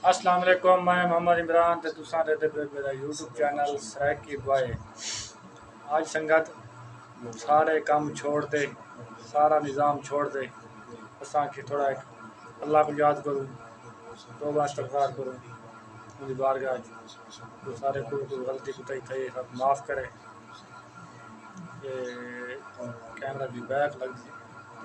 السلام علیکم، میں محمد عمران تے تساں دے میرا یوٹیوب چینل سرائکی بوائے۔ آج سنگت سارے کام چھوڑ دے، سارا نظام چھوڑ دے، اساں کی تھوڑا ایک اللہ کو یاد کروں، توبہ استغفار کروں، مجھے بارگاہ جو سارے کوئی غلطی کوتاہی تھی سب معاف کرے۔ یہ کیمرہ بھی بیک لگ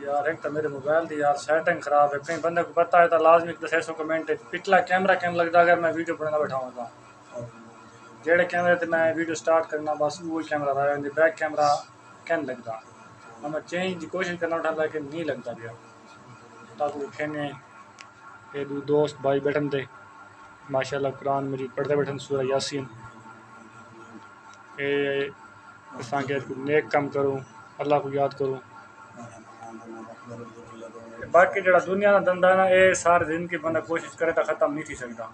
یار، ایک تو میرے موبائل دی یار سیٹنگ خراب ہے، کہیں بندے کو پتہ ہے تو لازمی دسے سو کمنٹ پچھلا کیمرہ کیم لگتا اگر میں ویڈیو بنانا بیٹھاؤں گا، جہڑے کیمرے تے میں ویڈیو سٹارٹ کرنا بس وہی کیمرہ رہا ہے، بیک کیمرہ کین لگتا میں چینج کی کوشش کرنا اٹھا لیکن نہیں لگتا پیا۔ تاکہ کھینے یہ دو دوست بھائی بیٹھن تھے ماشاءاللہ قرآن مجید پڑھتے بیٹھن سورہ یاسین، اساں کے نیک کام کروں، اللہ کو یاد کروں۔ باقی جڑا دنیا کا دندا ہے نا، یہ ساری زندگی بندہ کوشش کرے تو ختم نہیں تھی سکتا،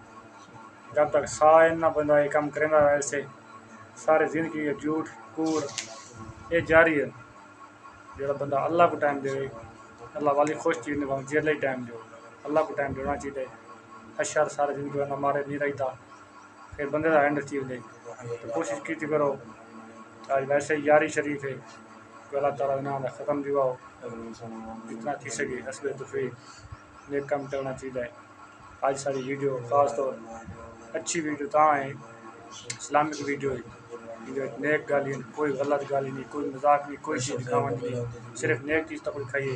جب تک سا نہ بندہ یہ کام کرے رہا ایسے ساری زندگی یہ جھوٹ کوڑ یہ جاری ہے۔ جڑا بندہ اللہ کو ٹائم دے، اللہ والی خوش چیز نبھاؤ جیل ہی ٹائم دو، اللہ کو ٹائم دینا چاہیے۔ اشار سارے زندگی ورنہ مارے نہیں رہتا، پھر بندے کا اینڈ چیز دے کوشش کی کرو۔ آج ویسے یاری شریف ہے کہ اللہ تعالیٰ نے ختم دیواؤ جتنا تھی سکے حسب توفیق نیک کام کرنا چاہیے۔ آج ساری ویڈیو خاص طور اچھی ویڈیو تاں ہے، اسلامک ویڈیو ہے، نیک گالی کوئی غلط گالی نہیں، کوئی مذاق نہیں، کوئی چیز دکھاوا نہیں، صرف نیک چیز تک کھائیے۔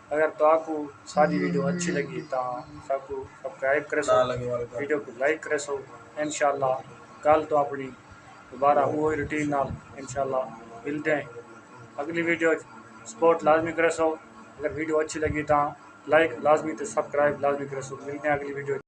اگر تو آپ کو ساری ویڈیو اچھی لگی تو سب کو سبسکرائب کرے سو، ویڈیو کو لائک کرے سو۔ انشاءاللہ کل تو اپنی دوبارہ وہی روٹین نال انشاءاللہ ملتے ہیں اگلی ویڈیو۔ سپورٹ لازمی کرے سو، اگر ویڈیو اچھی لگی تو لائک لازمی تے سبسکرائب لازمی کرے سو۔ ملتے ہیں اگلی ویڈیو۔